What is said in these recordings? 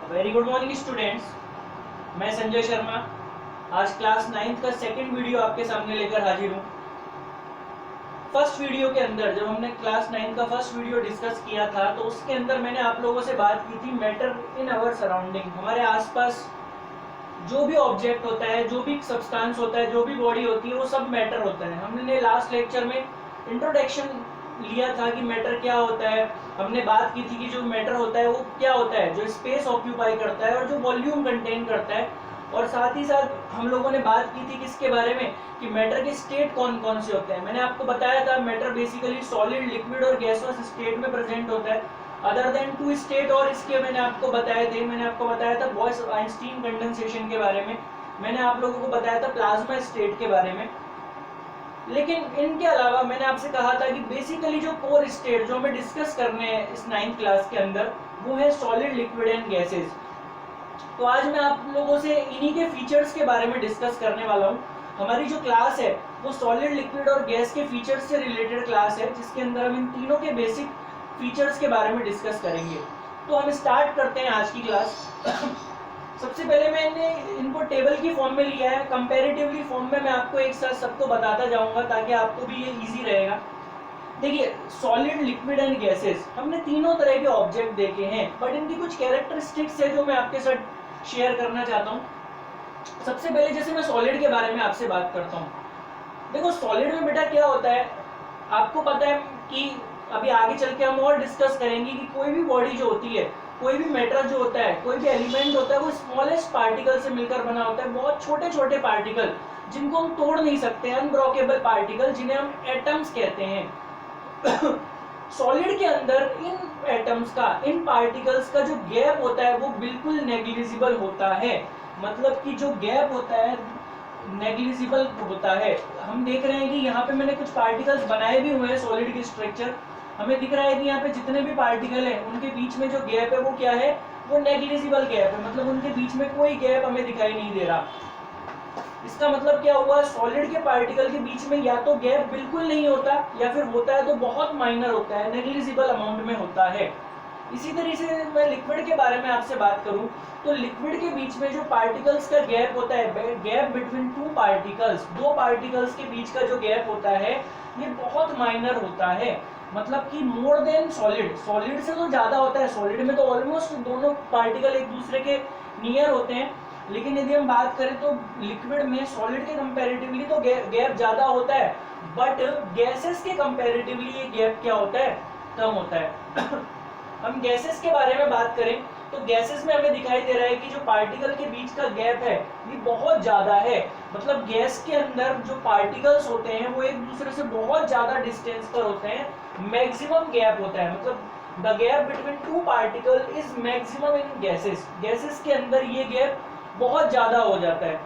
Very good morning students. मैं संजय शर्मा आज class 9th का सेकंड वीडियो आपके सामने लेकर हाजिर हूँ। फर्स्ट वीडियो के अंदर जब हमने क्लास 9 का फर्स्ट वीडियो डिस्कस किया था तो उसके अंदर मैंने आप लोगों से बात की थी मैटर इन अवर सराउंडिंग। हमारे आसपास जो भी ऑब्जेक्ट होता है, जो भी सब्सटेंस होता है, जो भी बॉडी होती है, वो सब मैटर होता है। हमने लास्ट लेक्चर में इंट्रोडक्शन लिया था कि मैटर क्या होता है। हमने बात की थी कि जो मैटर होता है वो क्या होता है, जो स्पेस ऑक्यूपाई करता है और जो वॉल्यूम कंटेन करता है। और साथ ही साथ हम लोगों ने बात की थी किसके बारे में कि मैटर के स्टेट कौन कौन से होते हैं। मैंने आपको बताया था मैटर बेसिकली सॉलिड, लिक्विड और गैसोस स्टेट में प्रेजेंट होता है। अदर देन टू स्टेट और इसके मैंने आपको बताए थे। मैंने आपको बताया था बॉयस आइंस्टीन कंडेंसेशन के बारे में, मैंने आप लोगों को बताया था प्लाज्मा स्टेट के बारे में। लेकिन इनके अलावा मैंने आपसे कहा था कि बेसिकली जो कोर स्टेट जो हमें डिस्कस करने हैं इस 9th क्लास के अंदर वो है सॉलिड, लिक्विड एंड गैसेस। तो आज मैं आप लोगों से इन्हीं के फीचर्स के बारे में डिस्कस करने वाला हूँ। हमारी जो क्लास है वो सॉलिड, लिक्विड और गैस के फीचर्स से रिलेटेड क्लास है, जिसके अंदर हम इन तीनों के बेसिक फीचर्स के बारे में डिस्कस करेंगे। तो हम स्टार्ट करते हैं आज की क्लास। सबसे पहले मैंने इनको टेबल की फॉर्म में लिया है, कंपैरेटिवली फॉर्म में मैं आपको एक साथ सबको बताता जाऊंगा ताकि आपको भी ये इजी रहेगा। देखिए, सॉलिड, लिक्विड एंड गैसेस, हमने तीनों तरह के ऑब्जेक्ट देखे हैं, बट इनकी कुछ कैरेक्टरिस्टिक्स है जो मैं आपके साथ शेयर करना चाहता हूँ। सबसे पहले जैसे मैं सॉलिड के बारे में आपसे बात करता हूँ। देखो, सॉलिड में बेटा क्या होता है, आपको पता है कि अभी आगे चल के हम और डिस्कस करेंगे कि कोई भी बॉडी जो होती है, कोई भी मैटर जो होता है, कोई भी एलिमेंट होता है, वो स्मॉलेस्ट पार्टिकल से मिलकर बना होता है। बहुत छोटे छोटे पार्टिकल जिनको हम तोड़ नहीं सकते, अनब्रोकेबल पार्टिकल जिन्हें हम एटम्स कहते हैं। सॉलिड के अंदर इन एटम्स का, इन पार्टिकल्स का जो गैप होता है वो बिल्कुल नेग्लिजिबल होता है। मतलब कि जो गैप होता है नेग्लिजिबल होता है। हम देख रहे हैं कि यहाँ पे मैंने कुछ पार्टिकल्स बनाए भी हुए हैं सॉलिड के स्ट्रक्चर। हमें दिख रहा है कि यहाँ पे जितने भी पार्टिकल हैं उनके बीच में जो गैप है वो क्या है, वो नेग्लिजिबल गैप है। मतलब उनके बीच में कोई गैप हमें दिखाई नहीं दे रहा। इसका मतलब क्या हुआ, सॉलिड के पार्टिकल के बीच में या तो गैप बिल्कुल नहीं होता या फिर होता है तो बहुत माइनर होता है, नेग्लिजिबल अमाउंट में होता है। इसी तरीके से मैं लिक्विड के बारे में आपसे बात करूं तो लिक्विड के बीच में जो पार्टिकल्स का गैप होता है, गैप बिटवीन टू पार्टिकल्स, दो पार्टिकल्स के बीच का जो गैप होता है ये बहुत माइनर होता है। मतलब कि मोर देन सॉलिड, सॉलिड से तो ज्यादा होता है। सॉलिड में तो ऑलमोस्ट दोनों पार्टिकल एक दूसरे के नियर होते हैं, लेकिन यदि हम बात करें तो लिक्विड में सॉलिड के कंपैरेटिवली तो गैप ज्यादा होता है, बट गैसेस के कंपैरेटिवली ये गैप क्या होता है, कम होता है। हम गैसेस के बारे में बात करें तो गैसेस में हमें दिखाई दे रहा है कि जो पार्टिकल के बीच का गैप है ये बहुत ज्यादा है। मतलब गैस के अंदर जो पार्टिकल्स होते हैं वो एक दूसरे से बहुत ज्यादा डिस्टेंस पर होते हैं, मैक्सिमम गैप होता है। मतलब the gap between two particle is maximum in gases. Gases के अंदर ये गैप बहुत ज्यादा हो जाता है।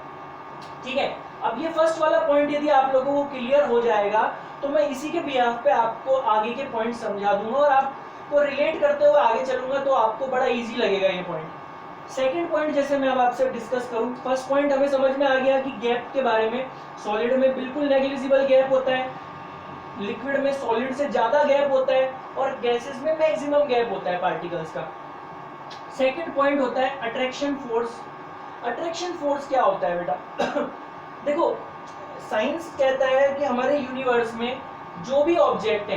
ठीक है, अब ये फर्स्ट वाला पॉइंट यदि आप लोगों को क्लियर हो जाएगा तो मैं इसी के बिहाफ पे आपको आगे के पॉइंट समझा दूंगा और आपको रिलेट करते हुए आगे चलूंगा तो आपको बड़ा इजी लगेगा ये पॉइंट। सेकंड पॉइंट जैसे मैं अब आपसे डिस्कस करूं, फर्स्ट पॉइंट हमें समझ में आ गया कि गैप के बारे में। सॉलिड में बिल्कुल नेग्लिजिबल गैप होता है, लिक्विड में सॉलिड से ज्यादा गैप होता है और गैसेस में मैक्सिमम गैप होता है पार्टिकल्स का। सेकंड पॉइंट होता है अट्रैक्शन फोर्स। अट्रैक्शन फोर्स क्या होता है बेटा? देखो, साइंस कहता है कि हमारे यूनिवर्स में जो भी ऑब्जेक्ट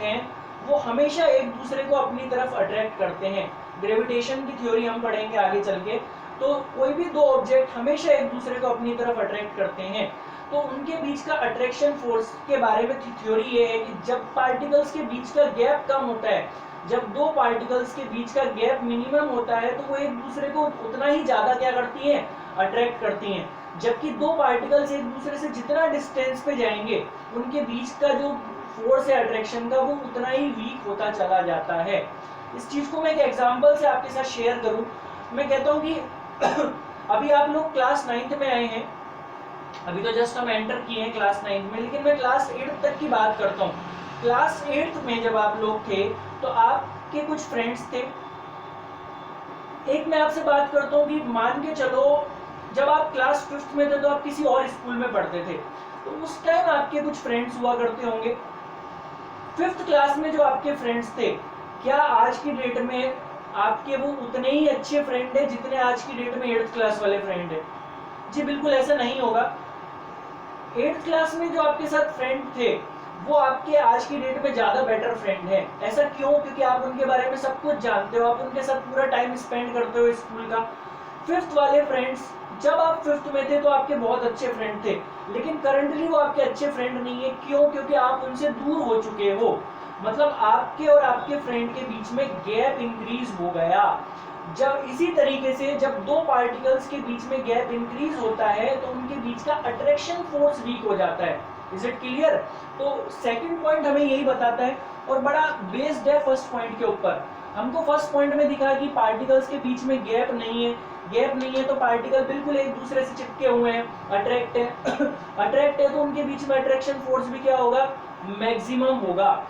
हैं वो हमेशा एक दूसरे को अपनी तरफ अट्रैक्ट करते हैं। ग्रेविटेशन की थ्योरी हम पढ़ेंगे आगे चल के, तो कोई भी दो ऑब्जेक्ट हमेशा एक दूसरे को अपनी तरफ अट्रैक्ट करते हैं। तो उनके बीच का अट्रैक्शन फोर्स के बारे में थ्योरी ये है कि जब पार्टिकल्स के बीच का गैप कम होता है, जब दो पार्टिकल्स के बीच का गैप मिनिमम होता है तो वो एक दूसरे को उतना ही ज्यादा क्या करती हैं, अट्रैक्ट करती हैं। जबकि दो पार्टिकल्स एक दूसरे से जितना डिस्टेंस पे जाएंगे उनके बीच का जो फोर्स है अट्रैक्शन का वो उतना ही वीक होता चला जाता है। इस चीज को मैं एक एग्जांपल से आपके साथ शेयर करूं, मैं कहता हूं कि अभी आप लोग क्लास 9th में आए हैं, अभी तो जस्ट हम एंटर किए हैं क्लास 9th में, लेकिन मैं क्लास 8th तक की बात करता हूँ। क्लास 8th में जब आप लोग थे तो आपके कुछ फ्रेंड्स थे। एक मैं आपसे बात करता हूँ कि मान के चलो जब आप क्लास 5th में थे तो आप किसी और स्कूल में पढ़ते थे, तो उस टाइम आपके कुछ फ्रेंड्स हुआ करते होंगे। 5th क्लास में जो आपके फ्रेंड्स थे, क्या आज की डेट में आपके वो उतने ही अच्छे फ्रेंड है जितने आज की डेट में 8th क्लास वाले फ्रेंड है? जी बिल्कुल ऐसा नहीं होगा। 8th क्लास में जो आपके साथ फ्रेंड थे वो आपके आज की डेट में ज्यादा बेटर फ्रेंड है। ऐसा क्यों? क्योंकि आप उनके बारे में सब कुछ जानते हो, आप उनके साथ पूरा टाइम स्पेंड करते हो स्कूल का। 5th वाले फ्रेंड्स, जब आप 5th में थे तो आपके बहुत अच्छे फ्रेंड थे, लेकिन करंटली वो आपके अच्छे फ्रेंड नहीं है। क्यों? क्योंकि आप उनसे दूर हो चुके हो। मतलब आपके और आपके फ्रेंड के बीच में गैप इंक्रीज हो गया। जब इसी तरीके से जब दो पार्टिकल्स के बीच में गैप इंक्रीज होता है तो उनके बीच का अट्रैक्शन फोर्स वीक हो जाता है। Is it clear? तो सेकंड पॉइंट हमें यही बताता है और बड़ा बेस्ड है फर्स्ट पॉइंट के ऊपर। हमको फर्स्ट पॉइंट में दिखा कि पार्टिकल्स के बीच में गैप नहीं है। गैप नहीं है तो पार्टिकल बिल्कुल एक दूसरे से चिपके हुए हैं, अट्रैक्ट है अट्रैक्ट है तो उनके बीच में अट्रैक्शन फोर्स भी क्या होगा? मैक्सिमम होगा।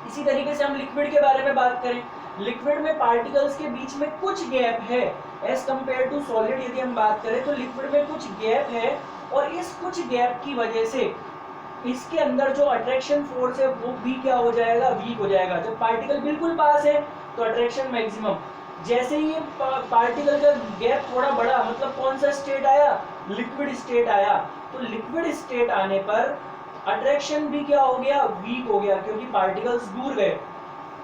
इसी तरीके से हम लिक्विड के बारे में बात करें, लिक्विड में पार्टिकल्स के बीच में कुछ गैप है एज कंपेयर टू सॉलिड। यदि हम बात करें तो लिक्विड में कुछ गैप है और इस कुछ गैप की वजह से इसके अंदर जो अट्रैक्शन फोर्स है वो भी क्या हो जाएगा? वीक हो जाएगा। जब पार्टिकल बिल्कुल पास है तो अट्रैक्शन मैक्सिमम, जैसे ही पार्टिकल का गैप थोड़ा बड़ा, मतलब कौन सा स्टेट आया? लिक्विड स्टेट आया। तो लिक्विड स्टेट आने पर अट्रैक्शन भी क्या हो गया? वीक हो गया, क्योंकि पार्टिकल्स दूर गए।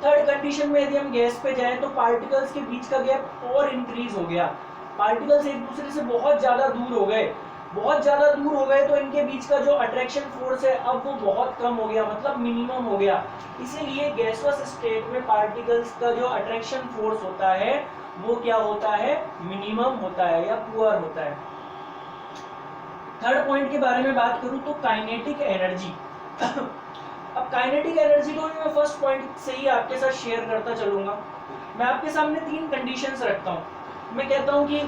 थर्ड कंडीशन में यदि हम गैस पे जाएं तो पार्टिकल्स के बीच का गैप और इंक्रीज हो गया। पार्टिकल्स एक दूसरे से बहुत ज्यादा दूर हो गए, बहुत ज्यादा दूर हो गए तो इनके बीच का जो अट्रैक्शन फोर्स है अब वो बहुत कम हो गया, मतलब मिनिमम हो गया। इसीलिए गैसवस स्टेट में पार्टिकल्स का जो अट्रैक्शन फोर्स होता है वो क्या होता है? मिनिमम होता है या पुअर होता है। थर्ड पॉइंट के बारे में बात करूं तो काइनेटिक एनर्जी अब काइनेटिक एनर्जी को मैं फर्स्ट पॉइंट से ही आपके साथ शेयर करता चलूंगा। मैं आपके सामने 3 कंडीशंस रखता हूं। मैं कहता हूं कि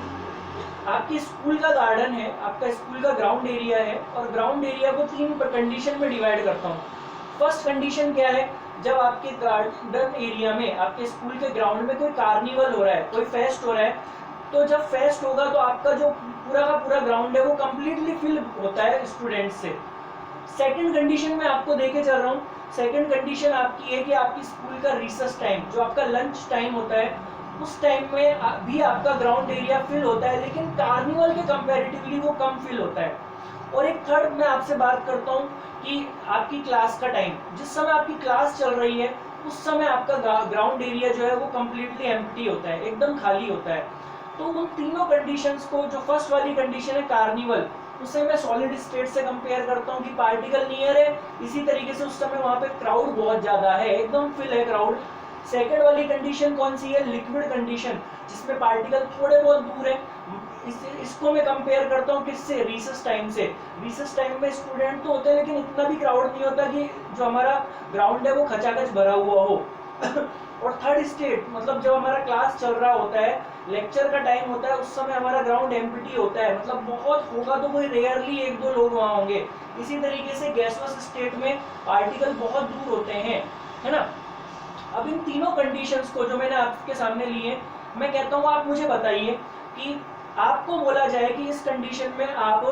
आपके स्कूल का गार्डन है, आपका स्कूल का ग्राउंड एरिया है, और ग्राउंड एरिया को 3 कंडीशन में डिवाइड करता हूं। फर्स्ट कंडीशन क्या है? जब आपके गार्डन एरिया में, आपके स्कूल के ग्राउंड में कोई कार्निवल हो रहा है, कोई फेस्ट हो रहा है, तो जब फेस्ट होगा तो आपका जो पूरा का पूरा ग्राउंड है वो कंप्लीटली फिल होता है स्टूडेंट्स से। सेकंड कंडीशन में आपको देके चल रहा हूँ। सेकंड कंडीशन आपकी है कि आपकी स्कूल का रिसेस टाइम, जो आपका लंच टाइम होता है, उस टाइम में भी आपका ग्राउंड एरिया फिल होता है, लेकिन कार्निवल के कंपैरेटिवली वो कम फिल होता है। और एक थर्ड मैं आपसे बात करता हूँ कि आपकी क्लास का टाइम, जिस समय आपकी क्लास चल रही है उस समय आपका ग्राउंड एरिया जो है वो कम्प्लीटली एम्प्टी होता है, एकदम खाली होता है। तो उन तीनों कंडीशंस को, जो फर्स्ट वाली कंडीशन है कार्निवल, उसे मैं सॉलिड स्टेट से कंपेयर करता हूँ कि पार्टिकल नियर है, इसी तरीके से उस समय वहां पे क्राउड बहुत ज्यादा है, एकदम फिल है क्राउड। सेकेंड वाली कंडीशन कौन सी है? लिक्विड कंडीशन, जिसमें पार्टिकल थोड़े बहुत दूर है। इसको मैं कंपेयर करता हूँ किससे? रिसेस टाइम से। रिसेस टाइम में स्टूडेंट तो होते हैं लेकिन इतना भी क्राउड नहीं होता कि जो हमारा ग्राउंड है वो खचाखच भरा हुआ हो और थर्ड स्टेट, मतलब जब हमारा क्लास चल रहा होता है, लेक्चर का टाइम होता है, उस समय हमारा ग्राउंड एम्प्टी होता है, मतलब बहुत होगा तो कोई रेयरली 1-2 लोग वहां होंगे। इसी तरीके से गैसवस स्टेट में पार्टिकल बहुत दूर होते हैं, है ना। अब इन तीनों कंडीशंस को जो मैंने आपके सामने लिए, मैं कहता हूँ आप मुझे बताइए कि आपको बोला जाए कि इस कंडीशन में आप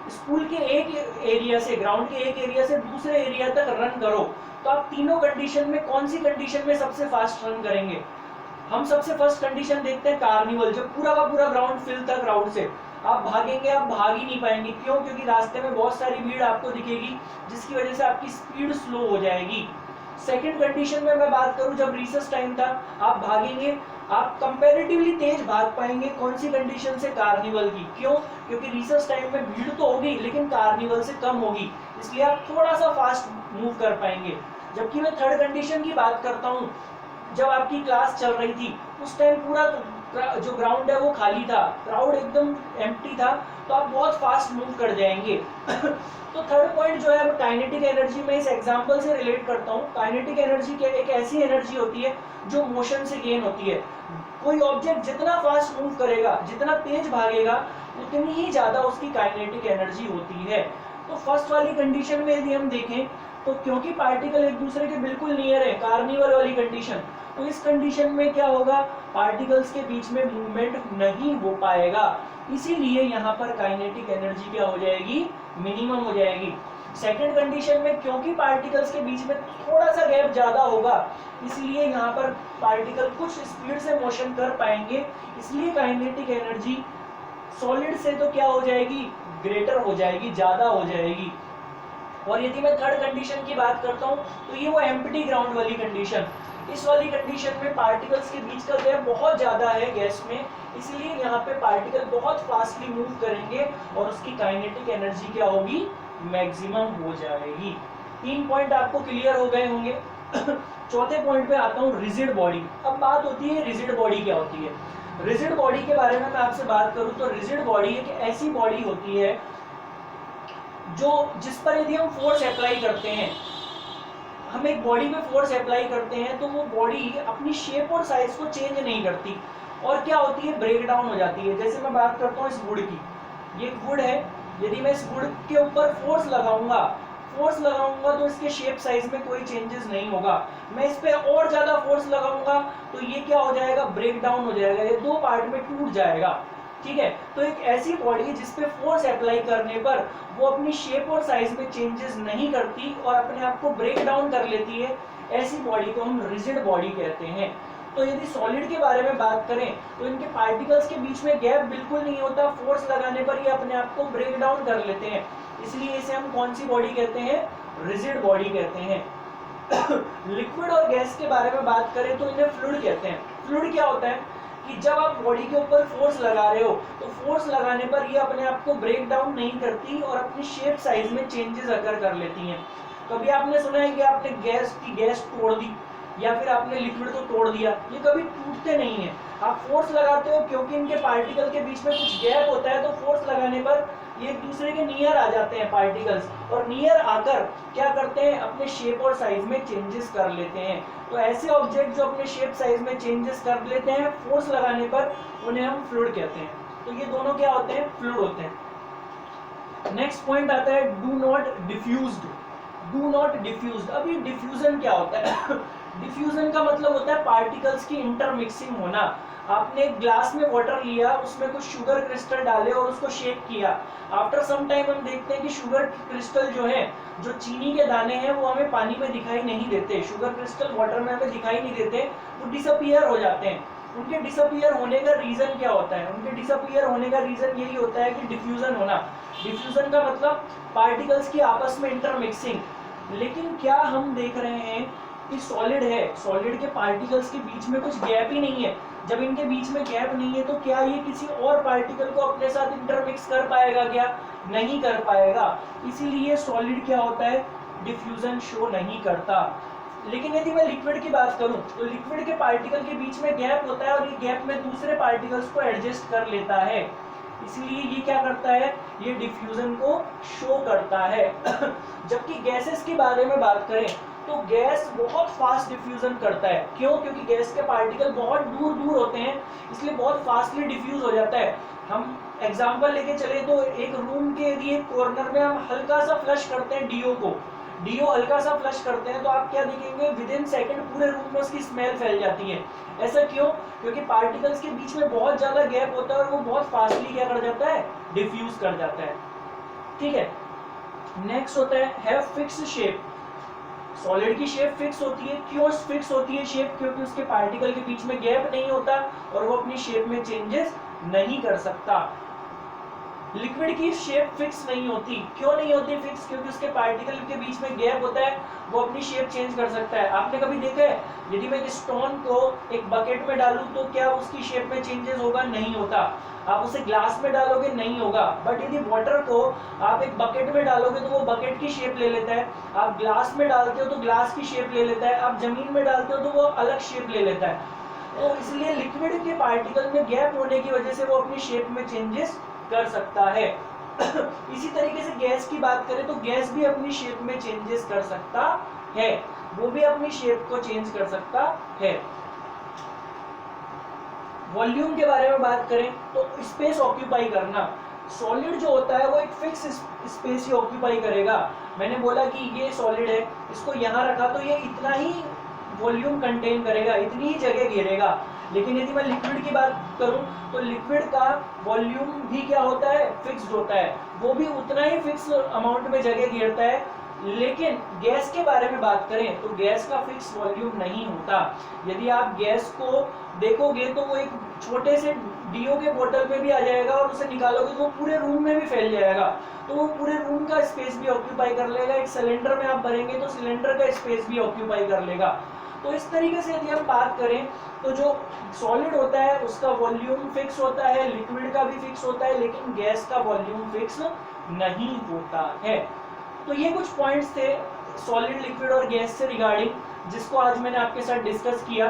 स्कूल के एक एरिया से, ग्राउंड के एक एरिया से दूसरे एरिया तक रन करो, तो आप तीनों कंडीशन में कौन सी कंडीशन में सबसे फास्ट रन करेंगे? हम सबसे फर्स्ट कंडीशन देखते हैं कार्निवल, जब पूरा का पूरा ग्राउंड फिल था क्राउड से। आप भागेंगे, आप भाग ही नहीं पाएंगे। क्यों? क्योंकि रास्ते में बहुत सारी भीड़ आपको दिखेगी, जिसकी वजह से आपकी स्पीड स्लो हो जाएगी। सेकंड कंडीशन में मैं बात करूं, जब रिसेस टाइम था, आप भागेंगे, आप कंपैरेटिवली तेज भाग पाएंगे। कौन सी कंडीशन से? कार्निवल की। क्यों? क्योंकि रिसेस टाइम में भीड़ तो होगी लेकिन कार्निवल से कम होगी, इसलिए आप थोड़ा सा फास्ट मूव कर पाएंगे। जबकि मैं थर्ड कंडीशन की बात करता हूँ, जब आपकी क्लास चल रही थी उस टाइम पूरा जो ग्राउंड है वो खाली था, क्राउड एकदम एम्प्टी था, तो आप बहुत फास्ट मूव कर जाएंगे तो थर्ड पॉइंट जो है वो काइनेटिक एनर्जी में इस एग्जांपल से रिलेट करता हूँ। काइनेटिक एनर्जी क्या? एक ऐसी एनर्जी होती है जो मोशन से गेन होती है। कोई ऑब्जेक्ट जितना फास्ट मूव करेगा, जितना तेज भागेगा, उतनी ही ज्यादा उसकी काइनेटिक एनर्जी होती है। तो फर्स्ट वाली कंडीशन में यदि हम देखें तो क्योंकि पार्टिकल एक दूसरे के बिल्कुल नियर है, कार्निवल वाली कंडीशन, तो इस कंडीशन में क्या होगा? पार्टिकल्स के बीच में मूवमेंट नहीं हो पाएगा, इसीलिए यहाँ पर काइनेटिक एनर्जी क्या हो जाएगी? मिनिमम हो जाएगी। सेकंड कंडीशन में क्योंकि पार्टिकल्स के बीच में थोड़ा सा गैप ज्यादा होगा, इसलिए यहाँ पर पार्टिकल कुछ स्पीड से मोशन कर पाएंगे, इसलिए काइनेटिक एनर्जी सॉलिड से तो क्या हो जाएगी, ग्रेटर हो जाएगी, ज्यादा हो जाएगी। और यदि मैं थर्ड कंडीशन की बात करता हूँ तो ये वो एम्प्टी ग्राउंड वाली कंडीशन, इस वाली कंडीशन में पार्टिकल्स के बीच का गैप बहुत ज्यादा है गैस में, इसलिए यहाँ पे पार्टिकल बहुत फास्टली मूव करेंगे और उसकी काइनेटिक एनर्जी क्या होगी, मैक्सिमम हो जाएगी। 3 पॉइंट आपको क्लियर हो गए होंगे। चौथे पॉइंट पे आता हूँ, रिजिड बॉडी। अब बात होती है रिजिड बॉडी क्या होती है। रिजिड बॉडी के बारे में मैं आपसे बात करूँ तो रिजिड बॉडी एक ऐसी बॉडी होती है जो जिस पर यदि हम फोर्स अप्लाई करते हैं, हम एक बॉडी में फोर्स अप्लाई करते हैं तो वो बॉडी अपनी शेप और साइज को चेंज नहीं करती और क्या होती है, ब्रेक डाउन हो जाती है। जैसे मैं बात करता हूँ इस वुड की, ये वुड है, यदि मैं इस वुड के ऊपर फोर्स लगाऊंगा तो इसके शेप साइज में कोई चेंजेस नहीं होगा। मैं इस पे और ज्यादा फोर्स लगाऊंगा तो ये क्या हो जाएगा, ब्रेक डाउन हो जाएगा, ये 2 पार्ट में टूट जाएगा। ठीक है, तो एक ऐसी बॉडी है जिसपे फोर्स अप्लाई करने पर वो अपनी शेप और साइज में चेंजेस नहीं करती और अपने आप को ब्रेक डाउन कर लेती है, ऐसी बॉडी को हम रिजिड बॉडी कहते हैं। तो यदि सॉलिड के बारे में बात करें तो इनके पार्टिकल्स के बीच में गैप बिल्कुल नहीं होता, फोर्स लगाने पर ये अपने आप को ब्रेक डाउन कर लेते हैं, इसलिए इसे हम कौन सी बॉडी कहते हैं, रिजिड बॉडी कहते हैं। लिक्विड और गैस के बारे में बात करें तो इन्हें फ्लूइड कहते हैं। फ्लूइड क्या होता है कि जब आप बॉडी के ऊपर फोर्स लगा रहे हो तो फोर्स लगाने पर ये अपने आप को ब्रेक डाउन नहीं करती और अपनी शेप साइज में चेंजेस अगर कर लेती हैं। कभी आपने सुना है कि आपने गैस तोड़ दी या फिर आपने लिक्विड को तोड़ दिया, ये कभी टूटते नहीं है। आप फोर्स लगाते हो क्योंकि इनके पार्टिकल के बीच में कुछ गैप होता है, तो फोर्स लगाने पर ये एक दूसरे के नियर आ जाते हैं पार्टिकल्स, और नियर आकर क्या करते हैं, अपने शेप और साइज में चेंजेस कर लेते हैं। तो ऐसे ऑब्जेक्ट जो अपने शेप साइज में चेंजेस कर लेते हैं फोर्स लगाने पर, उन्हें हम फ्लूइड कहते हैं। तो ये दोनों क्या होते हैं, फ्लूइड होते हैं। नेक्स्ट पॉइंट आता है do not diffused. Do not diffused, अब ये डिफ्यूजन क्या होता है? डिफ्यूजन का मतलब होता है पार्टिकल्स की इंटरमिक्सिंग होना। आपने एक ग्लास में वाटर लिया, उसमें कुछ शुगर क्रिस्टल डाले और उसको शेक किया। आफ्टर सम टाइम हम देखते हैं कि शुगर क्रिस्टल जो है, जो चीनी के दाने हैं, वो हमें पानी में दिखाई नहीं देते, शुगर क्रिस्टल वाटर में हमें दिखाई नहीं देते, वो डिसअपीयर हो जाते हैं। उनके डिसअपीयर होने का रीजन क्या होता है? उनके डिसअपीयर होने का रीजन यही होता है कि डिफ्यूजन होना। डिफ्यूजन का मतलब पार्टिकल्स की आपस में इंटरमिक्सिंग। लेकिन क्या हम देख रहे हैं कि सॉलिड है, सॉलिड के पार्टिकल्स के बीच में कुछ गैप ही नहीं है। जब इनके बीच में गैप नहीं है तो क्या ये किसी और पार्टिकल को अपने साथ इंटरमिक्स कर पाएगा? क्या नहीं कर पाएगा। इसीलिए सॉलिड क्या होता है, डिफ्यूजन शो नहीं करता। लेकिन यदि मैं लिक्विड की बात करूं तो लिक्विड के पार्टिकल के बीच में गैप होता है और ये गैप में दूसरे पार्टिकल्स को एडजस्ट कर लेता है, इसलिए ये क्या करता है, ये डिफ्यूजन को शो करता है। जबकि गैसेस के बारे में बात करें तो गैस बहुत फास्ट डिफ्यूजन करता है। क्यों? क्योंकि गैस के पार्टिकल बहुत दूर दूर होते हैं, इसलिए बहुत फास्टली डिफ्यूज हो जाता है। हम एग्जांपल लेके चले तो एक रूम के यदि एक कॉर्नर में हम हल्का सा फ्लश करते हैं डीओ हल्का सा फ्लश करते हैं तो आप क्या देखेंगे, विद इन सेकंड पूरे रूम में उसकी स्मेल फैल जाती है। ऐसा क्यों? क्योंकि पार्टिकल्स के बीच में बहुत ज्यादा गैप होता है और वो बहुत फास्टली क्या कर जाता है, डिफ्यूज कर जाता है। ठीक है, नेक्स्ट होता है हैव फिक्स्ड शेप। सॉलिड की शेप फिक्स होती है। क्यों फिक्स होती है शेप? क्योंकि उसके पार्टिकल के बीच में गैप नहीं होता और वो अपनी शेप में चेंजेस नहीं कर सकता। लिक्विड की शेप फिक्स नहीं होती। क्यों नहीं होती फिक्स? क्योंकि उसके पार्टिकल के बीच में गैप होता है, वो अपनी शेप चेंज कर सकता है। आपने कभी देखा है, यदि मैं एक स्टोन को एक बकेट में डालूं तो क्या उसकी शेप में चेंजेस होगा? नहीं होता। आप उसे ग्लास में डालोगे, नहीं होगा। बट यदि वाटर को आप एक बकेट में डालोगे तो वो बकेट की शेप ले लेता है। आप ग्लास में डालते हो तो ग्लास की शेप ले लेता है। आप जमीन में डालते हो तो वो अलग शेप ले लेता है। तो इसलिए लिक्विड के पार्टिकल में गैप होने की वजह से वो अपनी शेप में चेंजेस कर सकता है। इसी तरीके से गैस की बात करें तो गैस भी अपनी शेप में चेंजेस कर सकता है, वो भी अपनी शेप को चेंज कर सकता है। वॉल्यूम के बारे में बात करें तो स्पेस ऑक्यूपाई करना। सॉलिड जो होता है वो एक फिक्स स्पेस ही ऑक्यूपाई करेगा। मैंने बोला कि ये सॉलिड है, इसको यहाँ रखा तो ये इतना ही वॉल्यूम कंटेन करेगा, इतनी ही जगह घेरेगा। लेकिन यदि मैं लिक्विड की बात करूं तो लिक्विड का वॉल्यूम भी क्या होता है, फिक्स्ड होता है, वो भी उतना ही फिक्स अमाउंट में जगह घेरता है। लेकिन गैस के बारे में बात करें तो गैस का फिक्स वॉल्यूम नहीं होता। यदि आप गैस को देखोगे तो वो एक छोटे से डीओ के बोतल में भी आ जाएगा और उसे निकालोगे तो वो पूरे रूम में भी फैल जाएगा, तो वो पूरे रूम का स्पेस भी ऑक्यूपाई कर लेगा। एक सिलेंडर में आप भरेंगे तो सिलेंडर का स्पेस भी ऑक्यूपाई कर लेगा। तो इस तरीके से यदि हम बात करें तो जो सॉलिड होता है उसका वॉल्यूम फिक्स होता है, लिक्विड का भी फिक्स होता है, लेकिन गैस का वॉल्यूम फिक्स नहीं होता है। तो ये कुछ पॉइंट्स थे सॉलिड, लिक्विड और गैस से रिगार्डिंग, जिसको आज मैंने आपके साथ डिस्कस किया।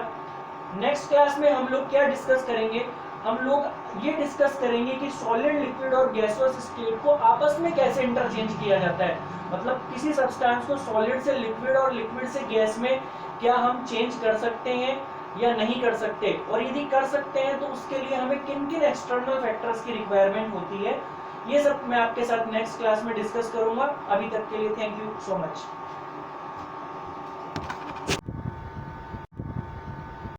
नेक्स्ट क्लास में हम लोग क्या डिस्कस करेंगे, हम लोग ये डिस्कस करेंगे कि सॉलिड, लिक्विड और गैसोस स्टेट को आपस में कैसे इंटरचेंज किया जाता है। मतलब किसी सब्सटेंस को सॉलिड से लिक्विड और लिक्विड से गैस में क्या हम चेंज कर सकते हैं या नहीं कर सकते, और यदि कर सकते हैं तो उसके लिए हमें किन किन एक्सटर्नल फैक्टर्स की रिक्वायरमेंट होती है, ये सब मैं आपके साथ नेक्स्ट क्लास में डिस्कस करूंगा। अभी तक के लिए थैंक यू सो मच।